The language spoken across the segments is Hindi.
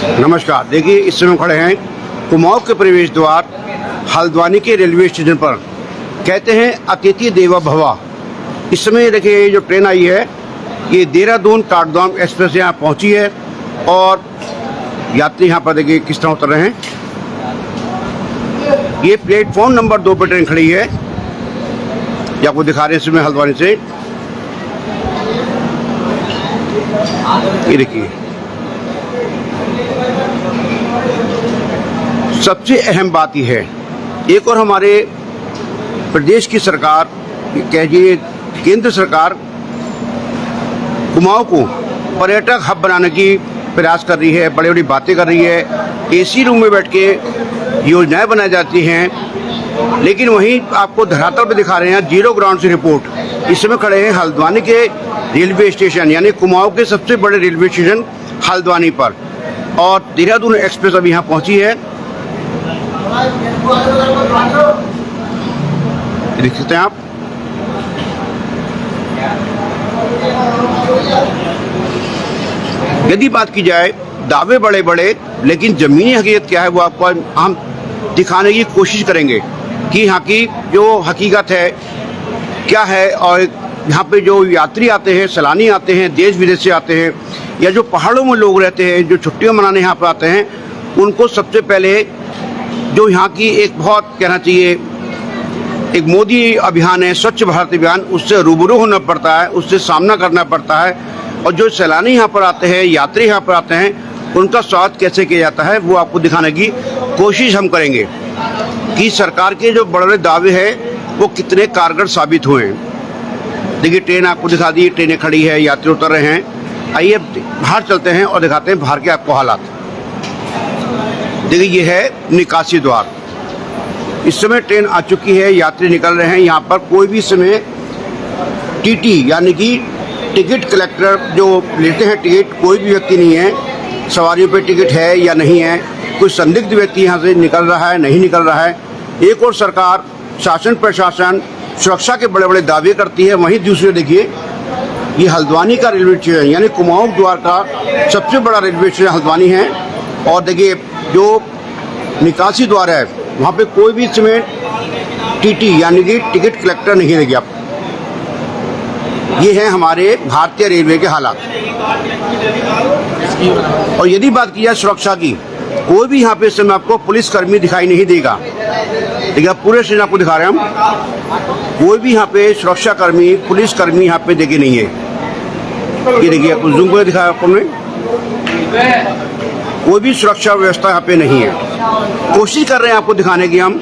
नमस्कार। देखिए, इस समय खड़े हैं कुमाऊं के प्रवेश द्वार हल्द्वानी के रेलवे स्टेशन पर। कहते हैं अतिथि देवो भव। इस समय देखिए, ये जो ट्रेन आई है ये देहरादून काठगोदाम एक्सप्रेस यहाँ पहुँची है और यात्री यहाँ पर देखिए किस तरह उतर रहे हैं। ये प्लेटफॉर्म नंबर 2 पर ट्रेन खड़ी है, ये आपको दिखा रहे हैं इसमें हल्द्वानी से। ये देखिए, सबसे अहम बात यह है, एक और हमारे प्रदेश की सरकार, कहिए केंद्र सरकार, कुमाऊं को पर्यटक हब बनाने की प्रयास कर रही है, बड़ी बड़ी बातें कर रही है, एसी रूम में बैठ के योजनाएं बनाई जाती हैं। लेकिन वहीं आपको धरातल पे दिखा रहे हैं जीरो ग्राउंड से रिपोर्ट। इस समय खड़े हैं हल्द्वानी के रेलवे स्टेशन, यानी कुमाऊं के सबसे बड़े रेलवे स्टेशन हल्द्वानी पर, और देहरादून एक्सप्रेस अभी यहाँ पहुंची है। देख सकते हैं आप। यदि बात की जाए, दावे बड़े बड़े, लेकिन जमीनी हकीकत क्या है वो आपको हम दिखाने की कोशिश करेंगे कि यहाँ की जो हकीकत है क्या है। और यहाँ पे जो यात्री आते हैं, सैलानी आते हैं, देश विदेश से आते हैं, या जो पहाड़ों में लोग रहते हैं, जो छुट्टियां मनाने यहाँ पर आते हैं, उनको सबसे पहले जो यहाँ की एक बहुत कहना चाहिए एक मोदी अभियान है, स्वच्छ भारत अभियान, उससे रूबरू होना पड़ता है, उससे सामना करना पड़ता है। और जो सैलानी यहाँ पर आते हैं, यात्री यहाँ पर आते हैं, उनका स्वागत कैसे किया जाता है वो आपको दिखाने की कोशिश हम करेंगे कि सरकार के जो बड़े बड़े दावे हैं वो कितने कारगर साबित हुए हैं। देखिए, ट्रेन आपको दिखा दी, ट्रेनें खड़ी है, यात्री उतर रहे हैं। आइए बाहर चलते हैं और दिखाते हैं बाहर के आपको हालात। देखिए, ये है निकासी द्वार। इस समय ट्रेन आ चुकी है, यात्री निकल रहे हैं। यहाँ पर कोई भी समय टीटी यानी कि टिकट कलेक्टर जो लेते हैं टिकट, कोई भी व्यक्ति नहीं है। सवारियों पे टिकट है या नहीं है, कोई संदिग्ध व्यक्ति यहाँ से निकल रहा है, नहीं निकल रहा है। एक और सरकार, शासन प्रशासन सुरक्षा के बड़े बड़े दावे करती है, वहीं दूसरे देखिए ये हल्द्वानी का रेलवे स्टेशन यानी कुमाऊं द्वार का सबसे बड़ा रेलवे स्टेशन हल्द्वानी है। और देखिए, जो निकासी द्वार है वहाँ पे कोई भी समय टीटी यानी कि टिकट कलेक्टर नहीं रहेगी। आप ये है हमारे भारतीय रेलवे के हालात। और यदि बात की जाए सुरक्षा की, कोई भी यहाँ पे इस समय आपको पुलिसकर्मी दिखाई नहीं देगा। देखिए, पूरे स्टेशन आपको दिखा रहे हैं हम, कोई भी यहाँ पे सुरक्षा कर्मी, पुलिसकर्मी यहाँ पे देखे नहीं है। ये देखिए, आपको जूम कर दिखाया आपको हमने, कोई भी सुरक्षा व्यवस्था यहाँ पे नहीं है। कोशिश कर रहे हैं आपको दिखाने की हम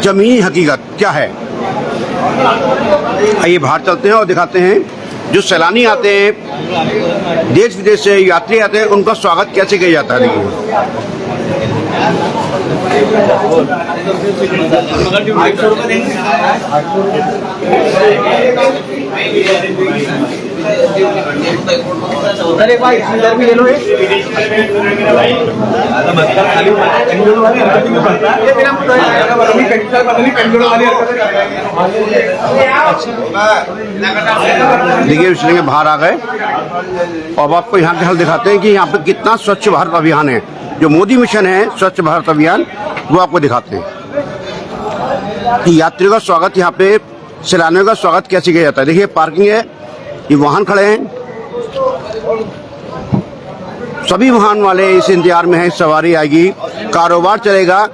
जमीनी हकीकत क्या है। आइए बाहर चलते हैं और दिखाते हैं जो सैलानी आते हैं, देश विदेश से यात्री आते हैं, उनका स्वागत कैसे किया जाता है। अरे भाई, इधर भी ले लो। देखिए, इसलिए बाहर आ गए और आपको यहाँ के हाल दिखाते हैं कि यहाँ पे कितना स्वच्छ भारत अभियान है, जो मोदी मिशन है स्वच्छ भारत अभियान, वो आपको दिखाते हैं कि यात्रियों का स्वागत, यहाँ पे सैलानियों का स्वागत कैसे किया जाता है। देखिए, पार्किंग है, ये वाहन खड़े हैं, सभी वाहन वाले इस इंतजार में हैं, सवारी आएगी, कारोबार चलेगा।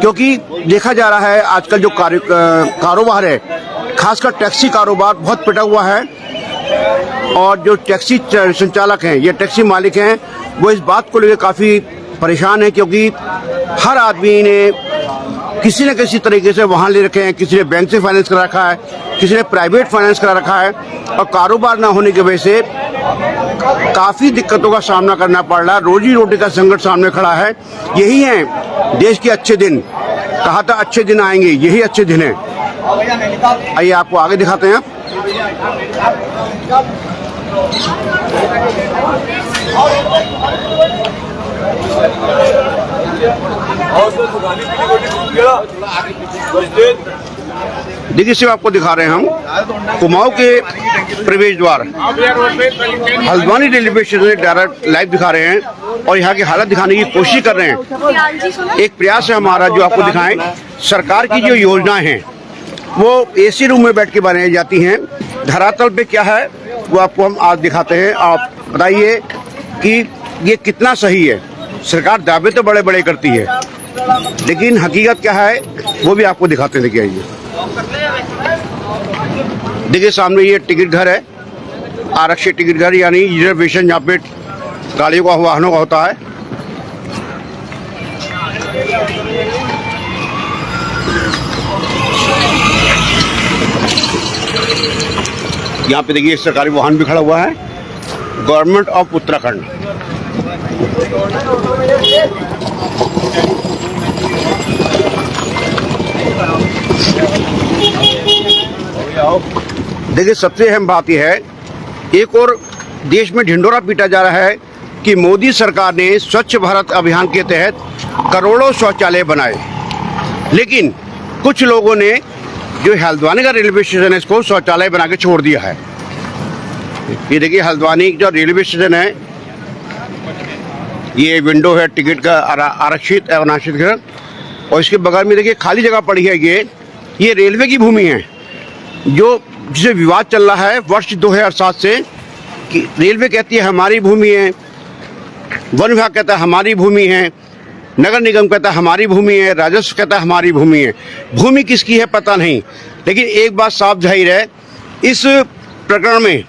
क्योंकि देखा जा रहा है आजकल जो कारोबार है, खासकर टैक्सी कारोबार बहुत पिटा हुआ है। और जो टैक्सी संचालक हैं, ये टैक्सी मालिक हैं, वो इस बात को लेकर काफ़ी परेशान है, क्योंकि हर आदमी ने किसी न किसी तरीके से वाहन ले रखे हैं। किसी ने बैंक से फाइनेंस करा रखा है, किसी ने प्राइवेट फाइनेंस करा रखा है, और कारोबार ना होने की वजह से काफ़ी दिक्कतों का सामना करना पड़ रहा है। रोजी रोटी का संकट सामने खड़ा है। यही है देश के अच्छे दिन। कहा था अच्छे दिन आएंगे, यही अच्छे दिन हैं। आइए आपको आगे दिखाते हैं। आप देखिए सिर्फ आपको दिखा रहे हैं हम कुमाऊं के प्रवेश द्वार हल्द्वानी रेलवे स्टेशन से डायरेक्ट लाइव दिखा रहे हैं और यहाँ की हालत दिखाने की कोशिश कर रहे हैं। एक प्रयास है हमारा जो आपको दिखाएं। सरकार की जो योजनाएं हैं वो एसी रूम में बैठ के बनाई जाती हैं, धरातल पे क्या है वो आपको हम आज दिखाते हैं। आप बताइए कि ये कितना सही है। सरकार दावे तो बड़े बड़े करती है लेकिन हकीकत क्या है वो भी आपको दिखाते हैं। देखिए देखिए सामने ये टिकट घर है, आरक्षित टिकट घर यानी रिजर्वेशन जहाँ पे गाड़ियों का वाहनों का होता है। यहाँ पे देखिए सरकारी वाहन भी खड़ा हुआ है, गवर्नमेंट ऑफ उत्तराखंड। देखिए सबसे अहम बात यह है, एक और देश में ढिंढोरा पीटा जा रहा है कि मोदी सरकार ने स्वच्छ भारत अभियान के तहत करोड़ों शौचालय बनाए, लेकिन कुछ लोगों ने जो हल्द्वानी का रेलवे स्टेशन है इसको शौचालय बना के छोड़ दिया है। ये देखिए हल्द्वानी जो रेलवे स्टेशन है, ये विंडो है टिकट का आरक्षित अनारक्षित घर, और इसके बगल में देखिए खाली जगह पड़ी है। ये रेलवे की भूमि है जो जिसे विवाद चल रहा है वर्ष 2007 से कि रेलवे कहती है हमारी भूमि है, वन विभाग कहता है हमारी भूमि है, नगर निगम कहता है हमारी भूमि है, राजस्व कहता है हमारी भूमि है। भूमि किसकी है पता नहीं, लेकिन एक बात साफ जाहिर है, इस प्रकरण में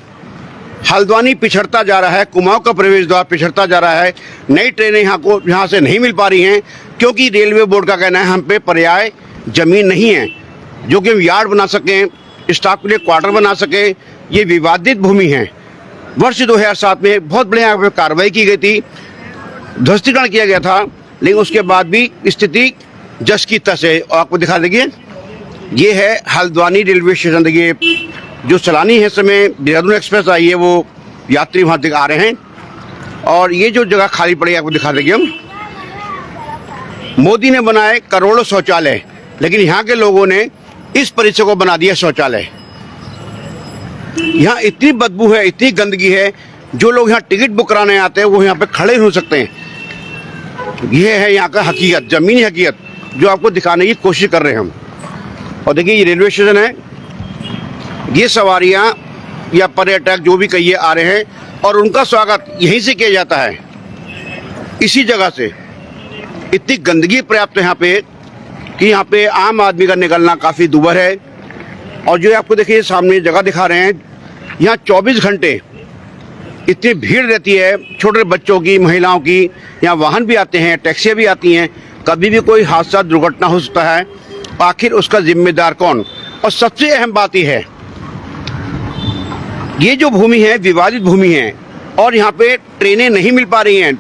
हल्द्वानी पिछड़ता जा रहा है, कुमाऊं का प्रवेश द्वार पिछड़ता जा रहा है। नई ट्रेनें यहाँ से नहीं मिल पा रही हैं क्योंकि रेलवे बोर्ड का कहना है हम पे पर्याय जमीन नहीं है जो कि हम यार्ड बना सकें, स्टाफ के लिए क्वार्टर बना सकें। ये विवादित भूमि है। वर्ष 2007 में बहुत बढ़िया कार्रवाई की गई थी, ध्वस्तीकरण किया गया था, लेकिन उसके बाद भी स्थिति जस की तस है। और आपको दिखा देंगे ये है हल्द्वानी रेलवे स्टेशन। देखिए जो सैलानी है समय देहरादून एक्सप्रेस आई है वो यात्री वहाँ तक आ रहे हैं, और ये जो जगह खाली पड़ी है आपको दिखा देंगे हम। मोदी ने बनाए करोड़ों शौचालय, लेकिन यहाँ के लोगों ने इस परिसर को बना दिया शौचालय। यहाँ इतनी बदबू है, इतनी गंदगी है, जो लोग यहाँ टिकट बुक कराने आते हैं वो यहाँ पे खड़े हो सकते हैं। ये है यहाँ का हकीकत, जमीनी हकीकत जो आपको दिखाने की कोशिश कर रहे हैं हम। और देखिए ये रेलवे स्टेशन है, ये सवारियाँ या पर्यटक जो भी कहिए आ रहे हैं और उनका स्वागत यहीं से किया जाता है, इसी जगह से। इतनी गंदगी पर्याप्त है यहाँ पे कि यहाँ पे आम आदमी का निकलना काफ़ी दूभर है। और जो आपको देखिए सामने जगह दिखा रहे हैं, यहाँ 24 घंटे इतनी भीड़ रहती है, छोटे बच्चों की, महिलाओं की। यहाँ वाहन भी आते हैं, टैक्सियाँ भी आती हैं, कभी भी कोई हादसा दुर्घटना हो सकता है। आखिर उसका जिम्मेदार कौन? और सबसे अहम बात यह है, ये जो भूमि है विवादित भूमि है और यहाँ पे ट्रेनें नहीं मिल पा रही हैं।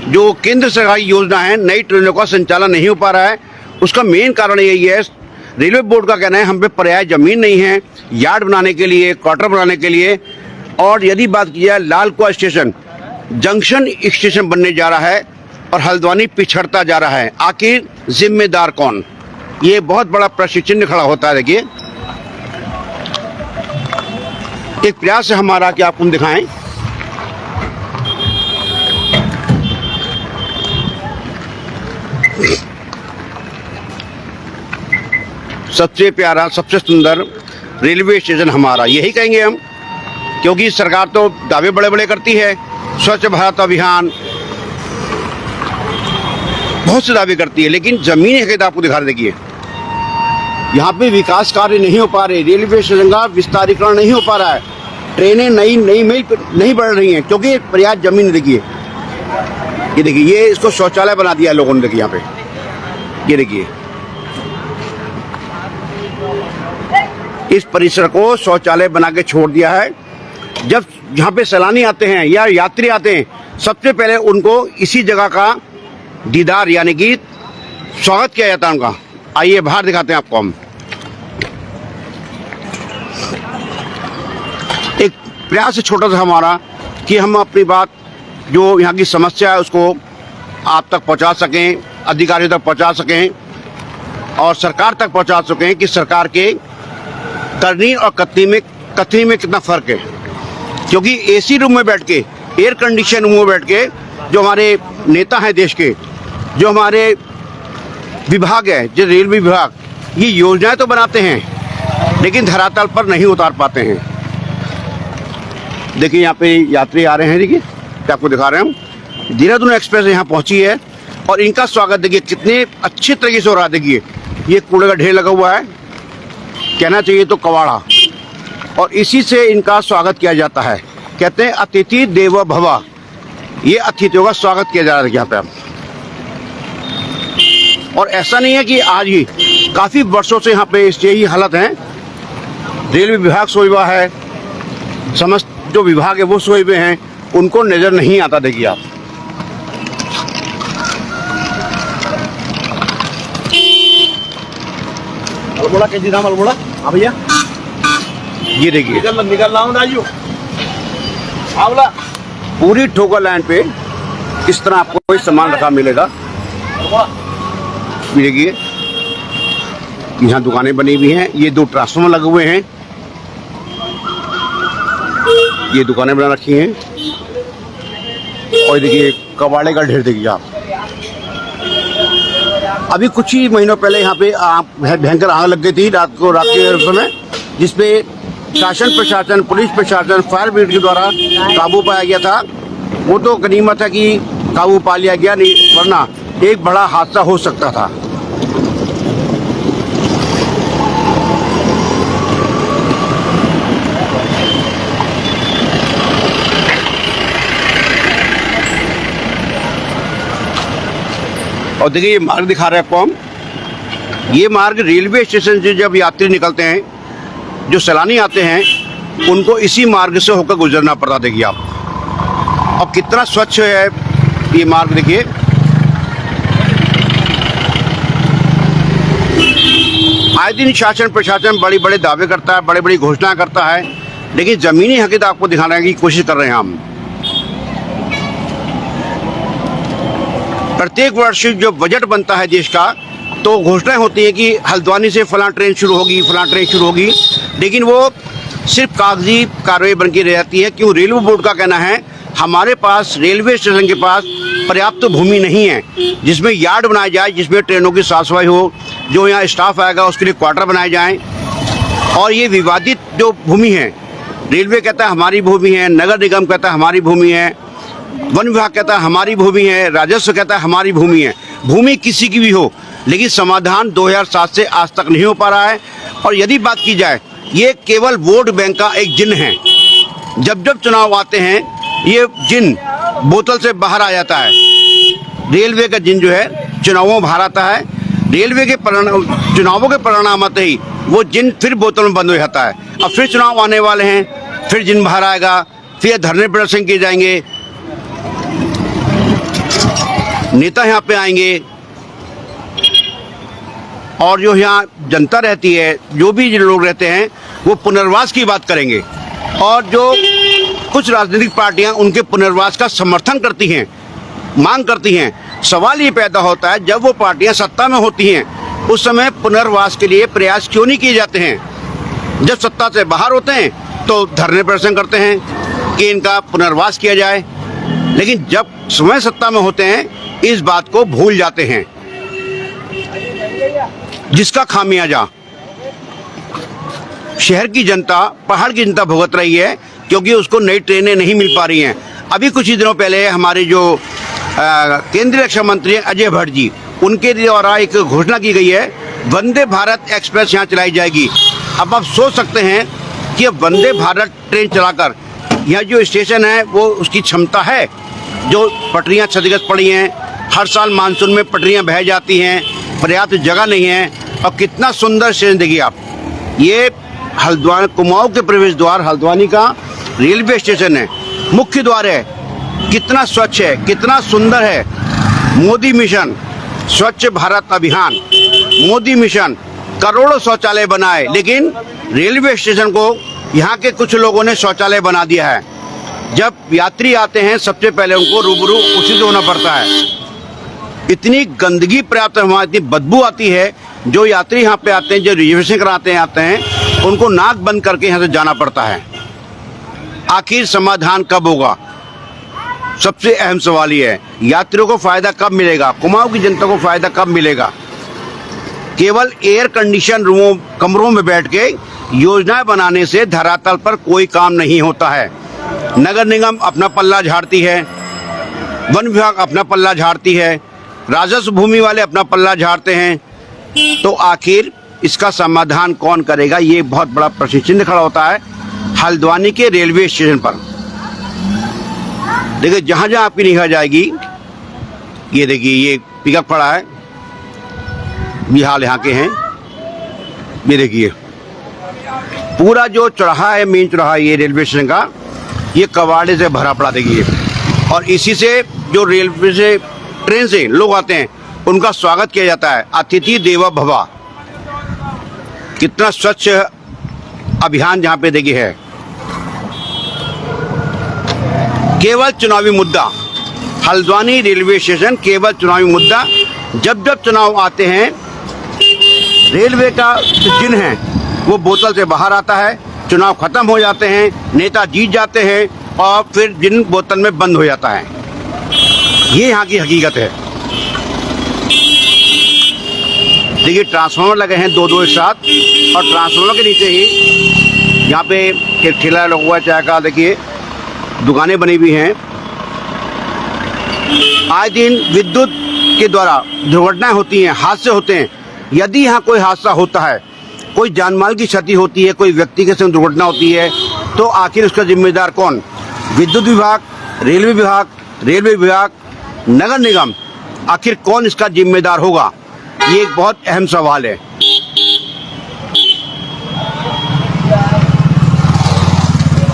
जो केंद्र सरकार की योजना है, नई ट्रेनों का संचालन नहीं हो पा रहा है। उसका मेन कारण यही है, रेलवे बोर्ड का कहना है हम पे पर्याय जमीन नहीं है यार्ड बनाने के लिए, क्वार्टर बनाने के लिए। और यदि बात की जाए, लाल कुआं स्टेशन जंक्शन स्टेशन बनने जा रहा है और हल्द्वानी पिछड़ता जा रहा है। आखिर जिम्मेदार कौन? ये बहुत बड़ा प्रश्न चिन्ह खड़ा होता है। देखिए एक प्रयास है हमारा कि आपको हम दिखाएं। सबसे प्यारा, सबसे सुंदर रेलवे स्टेशन हमारा, यही कहेंगे हम, क्योंकि सरकार तो दावे बड़े बड़े करती है, स्वच्छ भारत अभियान, बहुत से दावे करती है, लेकिन जमीनी हकीकत आपको दिखा देखिए यहाँ पे विकास कार्य नहीं हो पा रहे, रेलवे स्टेशन का विस्तारीकरण नहीं हो पा रहा है, ट्रेनें नहीं बढ़ रही हैं क्योंकि पर्याप्त जमीन। देखिए ये देखिए, ये इसको शौचालय बना दिया लोगों ने। देखिए यहाँ पे ये देखिए, इस परिसर को शौचालय बना के छोड़ दिया है। जब यहाँ पे सैलानी आते हैं या यात्री आते हैं, सबसे पहले उनको इसी जगह का दीदार यानी कि स्वागत किया जाता है उनका। आइए बाहर दिखाते हैं आपको हम। एक प्रयास है छोटा सा हमारा कि हम अपनी बात, जो यहाँ की समस्या है, उसको आप तक पहुँचा सकें, अधिकारियों तक पहुँचा सकें और सरकार तक पहुँचा सकें कि सरकार के करनी और कथनी में कितना फ़र्क है। क्योंकि एसी रूम में बैठ के, एयर कंडीशन रूम में बैठ के जो हमारे नेता हैं देश के, जो हमारे विभाग है, जो रेलवे विभाग, ये योजनाएं तो बनाते हैं लेकिन धरातल पर नहीं उतार पाते हैं। देखिए यहाँ पे यात्री आ रहे हैं, देखिए आपको दिखा रहे हैं। देहरादून एक्सप्रेस यहाँ पहुँची है और इनका स्वागत देखिए कितने अच्छे तरीके से हो रहा है। देखिए ये कूड़े का ढेर लगा हुआ है, कहना चाहिए तो कवाड़ा, और इसी से इनका स्वागत किया जाता है। कहते हैं अतिथि देवो भव, ये अतिथियों का स्वागत किया जा रहा है यहाँ पे। और ऐसा नहीं है कि आज ही, काफ़ी वर्षों से यहाँ पे यही हालत है। रेलवे विभाग सोए हुआ है, समस्त जो विभाग है वो सोए हुए हैं, उनको नज़र नहीं आता। देखिए आप अलबोड़ा कैसी दाम अलबोड़ा? हाँ भैया, ये देखिए निकल रहा हूँ राजू। आवला पूरी ठोकर लाइन पे इस तरह आपको कोई सामान रखा मिलेगा। देखिए यहाँ दुकानें बनी हुई हैं, ये 2 ट्रांसफार्मर लगे हुए हैं, ये दुकानें बना रखी हैं। और देखिए कबाड़े का ढेर देखिए आप। अभी कुछ ही महीनों पहले यहाँ पे भयंकर आग लग गई थी रात के समय, जिसपे शासन प्रशासन, पुलिस प्रशासन, फायर ब्रिगेड के द्वारा काबू पाया गया था। वो तो गनीमत है कि काबू पा लिया गया, नहीं वरना एक बड़ा हादसा हो सकता था। और देखिए ये मार्ग दिखा रहे हैं आपको हम। ये मार्ग रेलवे स्टेशन से जब यात्री निकलते हैं, जो सैलानी आते हैं, उनको इसी मार्ग से होकर गुजरना पड़ता। देखिए आप, और कितना स्वच्छ है ये मार्ग। देखिए आए दिन शासन प्रशासन बड़ी बड़े दावे करता है, बड़ी बड़ी घोषणा करता है, लेकिन ज़मीनी हकीकत आपको दिखाने की कोशिश कर रहे हैं हम। प्रत्येक वर्ष जो बजट बनता है देश का, तो घोषणाएं होती है कि हल्द्वानी से फलां ट्रेन शुरू होगी, फलां ट्रेन शुरू होगी, लेकिन वो सिर्फ कागजी कार्रवाई बन के रह जाती है। क्यों? रेलवे बोर्ड का कहना है हमारे पास, रेलवे स्टेशन के पास पर्याप्त भूमि नहीं है जिसमें यार्ड बनाया जाए, जिसमें ट्रेनों की साफ सफाई हो, जो यहाँ स्टाफ आएगा उसके लिए क्वार्टर बनाए जाएँ। और ये विवादित जो भूमि है, रेलवे कहता है हमारी भूमि है, नगर निगम कहता है हमारी भूमि है, वन विभाग कहता है हमारी भूमि है, राजस्व कहता है हमारी भूमि है। भूमि किसी की भी हो, लेकिन समाधान 2007 से आज तक नहीं हो पा रहा है। और यदि बात की जाए, ये केवल वोट बैंक का एक जिन है। जब जब चुनाव आते हैं, ये जिन बोतल से बाहर आ जाता है। रेलवे का जिन जो है चुनावों में बाहर आता है, रेलवे के चुनावों के परिणाम आते ही वो जिन फिर बोतल में बंद हो जाता है। अब फिर चुनाव आने वाले हैं, फिर जिन बाहर आएगा, फिर धरने प्रदर्शन किए जाएंगे, नेता यहाँ पे आएंगे, और जो यहाँ जनता रहती है, जो भी लोग रहते हैं, वो पुनर्वास की बात करेंगे। और जो कुछ राजनीतिक पार्टियां उनके पुनर्वास का समर्थन करती हैं, मांग करती हैं। सवाल ये पैदा होता है, जब वो पार्टियां सत्ता में होती हैं, उस समय पुनर्वास के लिए प्रयास क्यों नहीं किए जाते हैं? जब सत्ता से बाहर होते हैं तो धरने प्रदर्शन करते हैं कि इनका पुनर्वास किया जाए, लेकिन जब स्वयं सत्ता में होते हैं इस बात को भूल जाते हैं, जिसका खामियाजा शहर की जनता, पहाड़ की जनता भुगत रही है, क्योंकि उसको नई ट्रेनें नहीं मिल पा रही हैं। अभी कुछ ही दिनों पहले हमारे जो केंद्रीय रक्षा मंत्री अजय भट्ट जी, उनके द्वारा एक घोषणा की गई है, वंदे भारत एक्सप्रेस यहाँ चलाई जाएगी। अब आप सोच सकते हैं कि अब वंदे भारत ट्रेन चलाकर यहाँ जो स्टेशन है वो उसकी क्षमता है? जो पटरियाँ क्षतिग्रस्त पड़ी हैं, हर साल मानसून में पटरियाँ बह जाती हैं, पर्याप्त जगह नहीं है। और कितना सुंदर स्टेशन देखिए आप, ये हल्द्वानी कुमाऊं के प्रवेश द्वार हल्द्वानी का रेलवे स्टेशन है, मुख्य द्वार है। कितना स्वच्छ है, कितना सुंदर है। मोदी मिशन, स्वच्छ भारत अभियान, मोदी मिशन, करोड़ों शौचालय बनाए, लेकिन रेलवे स्टेशन को यहाँ के कुछ लोगों ने शौचालय बना दिया है। जब यात्री आते हैं, सबसे पहले उनको रूबरू उसी से होना पड़ता है। इतनी गंदगी पर्याप्त है वहाँ, इतनी बदबू आती है। जो यात्री यहाँ पे आते हैं, जो रिजर्वेशन कराते हैं आते हैं, उनको नाक बंद करके यहाँ से जाना पड़ता है। आखिर समाधान कब होगा? सबसे अहम सवाल ये है, यात्रियों को फायदा कब मिलेगा, कुमाऊं की जनता को फायदा कब मिलेगा? केवल एयर कंडीशन कमरों में बैठ के योजनाएं बनाने से धरातल पर कोई काम नहीं होता है। नगर निगम अपना पल्ला झाड़ती है, वन विभाग अपना पल्ला झाड़ती है, राजस्व भूमि वाले अपना पल्ला झाड़ते हैं। तो आखिर इसका समाधान कौन करेगा? ये बहुत बड़ा प्रश्न चिन्ह खड़ा होता है हल्द्वानी के रेलवे स्टेशन पर। देखिए, जहां जहां आपकी निगाह जाएगी, ये देखिए ये पिकअप खड़ा है, ये हाल यहाँ के हैं। ये देखिए पूरा जो चौराहा है, मेन चौराहा ये रेलवे स्टेशन का, ये कबाड़े से भरा पड़ा। देखिए, और इसी से जो रेलवे से ट्रेन से लोग आते हैं उनका स्वागत किया जाता है, अतिथि देवो भव। कितना स्वच्छ अभियान जहाँ पे देखिए है। केवल चुनावी मुद्दा, हल्द्वानी रेलवे स्टेशन केवल चुनावी मुद्दा। जब जब चुनाव आते हैं, रेलवे का जो चिन्ह है वो बोतल से बाहर आता है, चुनाव खत्म हो जाते हैं, नेता जीत जाते हैं और फिर जिन बोतल में बंद हो जाता है। ये यहाँ की हकीकत है। देखिए ट्रांसफार्मर लगे हैं दो एक साथ, और ट्रांसफार्मर के नीचे ही यहाँ पे एक ठेला लगा हुआ है चाय का। देखिए दुकानें बनी हुई हैं। आए दिन विद्युत के द्वारा दुर्घटनाएं होती हैं, हादसे होते हैं। यदि यहाँ कोई हादसा होता है, कोई जानमाल की क्षति होती है, कोई व्यक्ति के संग दुर्घटना होती है, तो आखिर उसका जिम्मेदार कौन? विद्युत विभाग, रेलवे विभाग, नगर निगम, आखिर कौन इसका जिम्मेदार होगा? ये एक बहुत अहम सवाल है।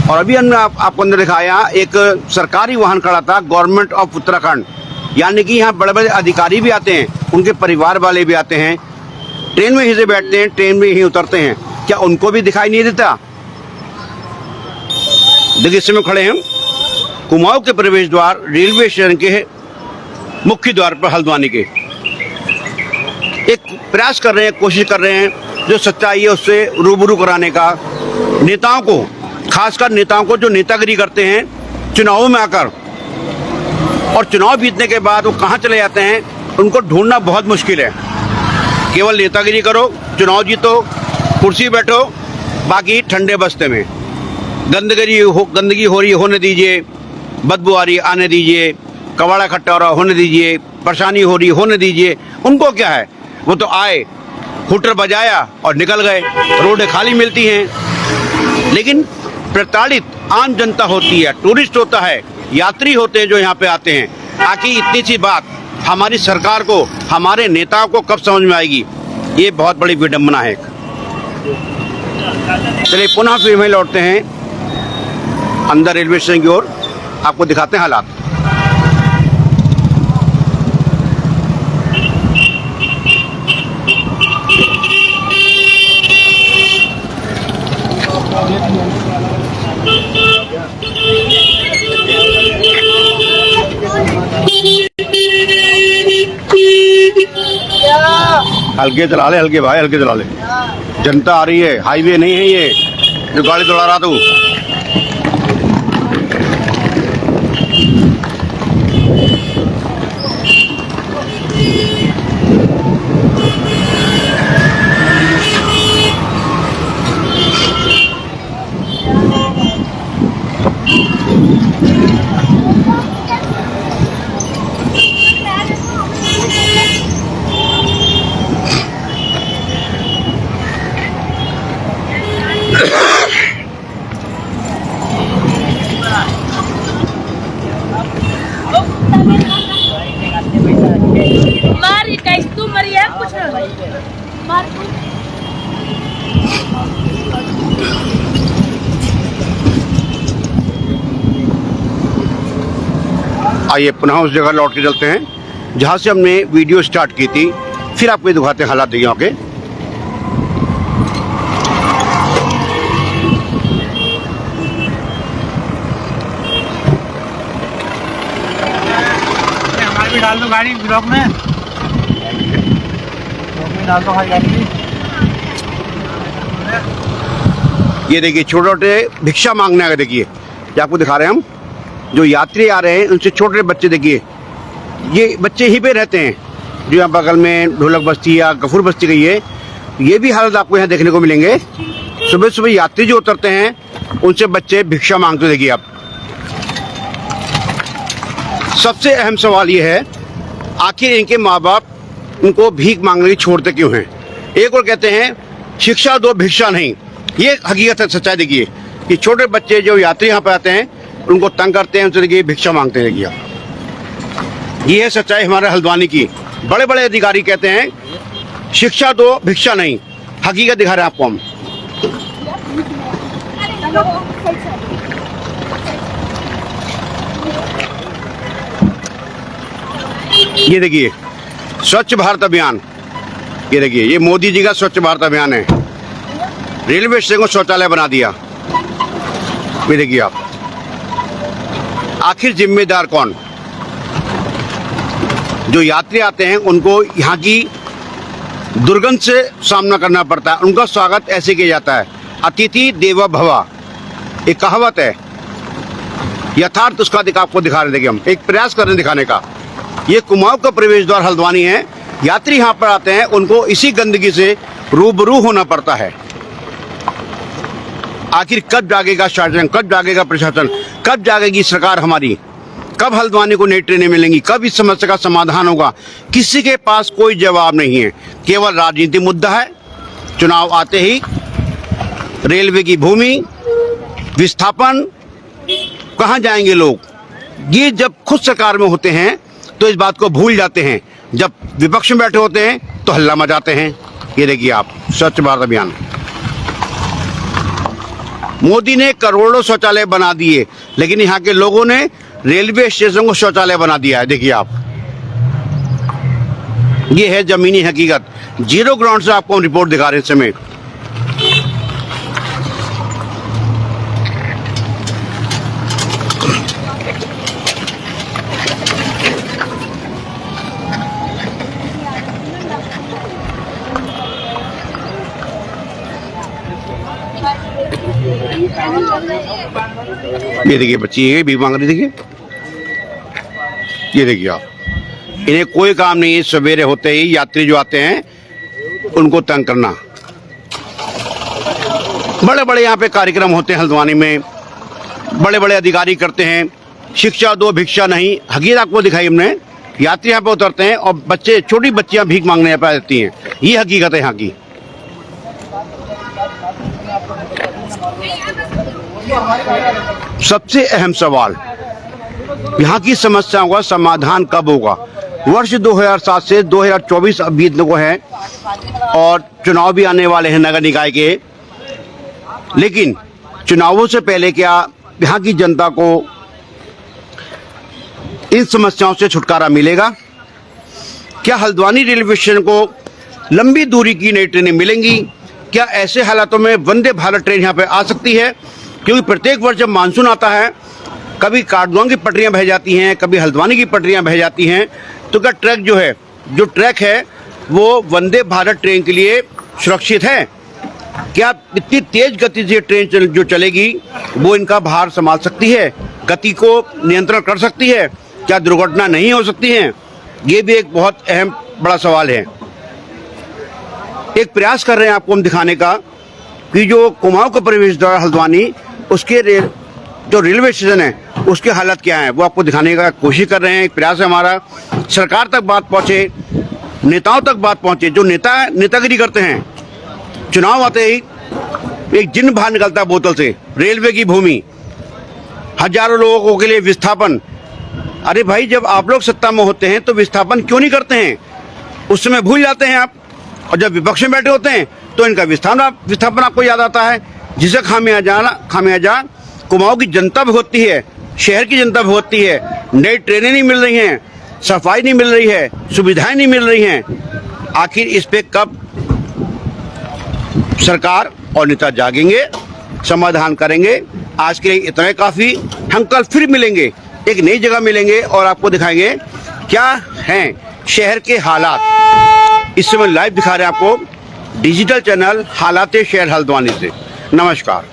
और अभी हमने आपको अंदर दिखाया, एक सरकारी वाहन खड़ा था, गवर्नमेंट ऑफ उत्तराखंड, यानी कि यहाँ बड़े बड़े अधिकारी भी आते हैं, उनके परिवार वाले भी आते हैं, ट्रेन में ही से बैठते हैं, ट्रेन में ही उतरते हैं। क्या उनको भी दिखाई नहीं देता? देखिए इस समय खड़े हैं कुमाऊं के प्रवेश द्वार, रेलवे स्टेशन के मुख्य द्वार पर हल्द्वानी के। एक प्रयास कर रहे हैं, कोशिश कर रहे हैं जो सच्चाई है उससे रूबरू कराने का। नेताओं को, खासकर नेताओं को जो नेतागिरी करते हैं चुनावों में आकर, और चुनाव जीतने के बाद वो कहाँ चले जाते हैं, उनको ढूंढना बहुत मुश्किल है। केवल नेतागिरी करो, चुनाव जीतो, कुर्सी बैठो, बाकी ठंडे बस्ते में गंदगी हो रही होने दीजिए, बदबू आ रही आने दीजिए, कबाड़ा इकट्ठा हो रहा होने दीजिए, परेशानी हो रही होने दीजिए। उनको क्या है, वो तो आए, हुटर बजाया और निकल गए, रोडें खाली मिलती हैं। लेकिन प्रताड़ित आम जनता होती है, टूरिस्ट होता है, यात्री होते हैं जो यहाँ पे आते हैं। आखिर इतनी सी बात हमारी सरकार को, हमारे नेताओं को कब समझ में आएगी? ये बहुत बड़ी विडंबना है। चलिए पुनः फिर में लौटते हैं अंदर रेलवे स्टेशन की ओर, आपको दिखाते हैं हालात। हल्के चला ले, हल्के भाई, हल्के चला ले। जनता आ रही है, हाईवे नहीं है ये जो गाड़ी दौड़ा रहा तू। आइए पुनः उस जगह लौट के चलते हैं जहाँ से हमने वीडियो स्टार्ट की थी, फिर आपको ये दिखाते हैं हालात देखिए यहाँ के। हमारे भी डाल दो गाड़ी ब्लॉक में डाल दो गाड़ी। ये देखिए छोटे छोटे भिक्षा मांगने आ गए। देखिए ये आपको दिखा रहे हैं हम, जो यात्री आ रहे हैं उनसे छोटे बच्चे, देखिए ये बच्चे ही पे रहते हैं, जो यहाँ बगल में ढोलक बस्ती या गफूर बस्ती गई है, ये भी हालत आपको यहाँ देखने को मिलेंगे। सुबह सुबह यात्री जो उतरते हैं उनसे बच्चे भिक्षा मांगते। देखिए आप, सबसे अहम सवाल ये है, आखिर इनके माँ बाप उनको भीख मांगने की छोड़ते क्यों हैं? एक और कहते हैं शिक्षा दो भिक्षा नहीं, ये हकीकत है, सच्चाई। देखिए कि छोटे बच्चे जो यात्री यहाँ पे आते हैं उनको तंग करते हैं, उनसे देखिए भिक्षा मांगते हैं। देखिए आप, ये है सच्चाई हमारे हल्द्वानी की। बड़े बड़े अधिकारी कहते हैं शिक्षा दो भिक्षा नहीं, हकीकत दिखा रहे हैं आपको हम। ये देखिए स्वच्छ भारत अभियान, ये देखिए ये मोदी जी का स्वच्छ भारत अभियान है। रेलवे स्टेशन को शौचालय बना दिया। ये देखिए आप, आखिर जिम्मेदार कौन? जो यात्री आते हैं उनको यहाँ की दुर्गंध से सामना करना पड़ता है। उनका स्वागत ऐसे किया जाता है, अतिथि देवो भव, एक कहावत है। यथार्थ उसका आपको दिखा रहे थे कि हम एक प्रयास कर रहे हैं दिखाने का। ये कुमाऊं का प्रवेश द्वार हल्द्वानी है। यात्री यहाँ पर आते हैं, उनको इसी गंदगी से रूबरू होना पड़ता है। आखिर कब जागेगा शासन, कब जागेगा प्रशासन, कब जागेगी सरकार हमारी? कब हल्द्वानी को नई ट्रेनें मिलेंगी? कब इस समस्या का समाधान होगा? किसी के पास कोई जवाब नहीं है, केवल राजनीतिक मुद्दा है। चुनाव आते ही रेलवे की भूमि विस्थापन, कहाँ जाएंगे लोग? ये जब खुद सरकार में होते हैं तो इस बात को भूल जाते हैं, जब विपक्ष में बैठे होते हैं तो हल्ला मचाते हैं। ये देखिए आप, स्वच्छ भारत अभियान। मोदी ने करोड़ों शौचालय बना दिए, लेकिन यहाँ के लोगों ने रेलवे स्टेशन को शौचालय बना दिया है। देखिए आप, ये है जमीनी हकीकत। जीरो ग्राउंड से आपको हम रिपोर्ट दिखा रहे हैं इस समय। ये देखिए बच्ची ये भी मांग रही, देखिए ये देखिए आप, इन्हें कोई काम नहीं है सवेरे होते ही यात्री जो आते हैं उनको तंग करना। बड़े बड़े यहाँ पे कार्यक्रम होते हैं हल्द्वानी में, बड़े बड़े अधिकारी करते हैं शिक्षा दो भिक्षा नहीं, हकीकत आपको दिखाई हमने। यात्री यहाँ पे उतरते हैं और बच्चे, छोटी बच्चियां भीख मांगने यहाँ पे आ जाती हैं। ये हकीकत है यहाँ की। सबसे अहम सवाल, यहाँ की समस्याओं का समाधान कब होगा? वर्ष 2007 से 2024 अब बीतने को है और चुनाव भी आने वाले हैं नगर निकाय के। लेकिन चुनावों से पहले क्या यहाँ की जनता को इन समस्याओं से छुटकारा मिलेगा? क्या हल्द्वानी रेलवे स्टेशन को लंबी दूरी की नई ट्रेनें मिलेंगी? क्या ऐसे हालातों में वंदे भारत ट्रेन यहाँ पे आ सकती है? क्योंकि प्रत्येक वर्ष जब मानसून आता है, कभी काठगोदाम की पटरियां बह जाती हैं, कभी हल्द्वानी की पटरियां बह जाती हैं, तो क्या ट्रैक जो ट्रैक है वो वंदे भारत ट्रेन के लिए सुरक्षित है? क्या इतनी तेज गति से ट्रेन जो चलेगी वो इनका भार संभाल सकती है, गति को नियंत्रण कर सकती है? क्या दुर्घटना नहीं हो सकती है? ये भी एक बहुत अहम बड़ा सवाल है। एक प्रयास कर रहे हैं आपको हम दिखाने का कि जो कुमाऊं का प्रवेश द्वार हल्द्वानी, उसके जो रेलवे स्टेशन है उसके हालत क्या है वो आपको दिखाने का कोशिश कर रहे हैं। एक प्रयास है हमारा, सरकार तक बात पहुंचे, नेताओं तक बात पहुंचे। जो नेतागिरी करते हैं, चुनाव आते ही एक जिन बाहर निकलता है बोतल से, रेलवे की भूमि, हजारों लोगों के लिए विस्थापन। अरे भाई, जब आप लोग सत्ता में होते हैं तो विस्थापन क्यों नहीं करते हैं? उस समय भूल जाते हैं आप, और जब विपक्ष में बैठे होते हैं तो इनका विस्थापन आपको याद आता है, जिसे खामियाजा कुमाऊं की जनता भुगतती है, शहर की जनता भुगतती है। नई ट्रेनें नहीं मिल रही हैं, सफाई नहीं मिल रही है, सुविधाएं नहीं मिल रही हैं। आखिर इस पे कब सरकार और नेता जागेंगे, समाधान करेंगे? आज के लिए इतना ही काफ़ी। हम कल फिर मिलेंगे, एक नई जगह मिलेंगे और आपको दिखाएंगे क्या हैं शहर के हालात। इस समय लाइव दिखा रहे हैं आपको डिजिटल चैनल हालाते शहर हल्द्वानी से। नमस्कार।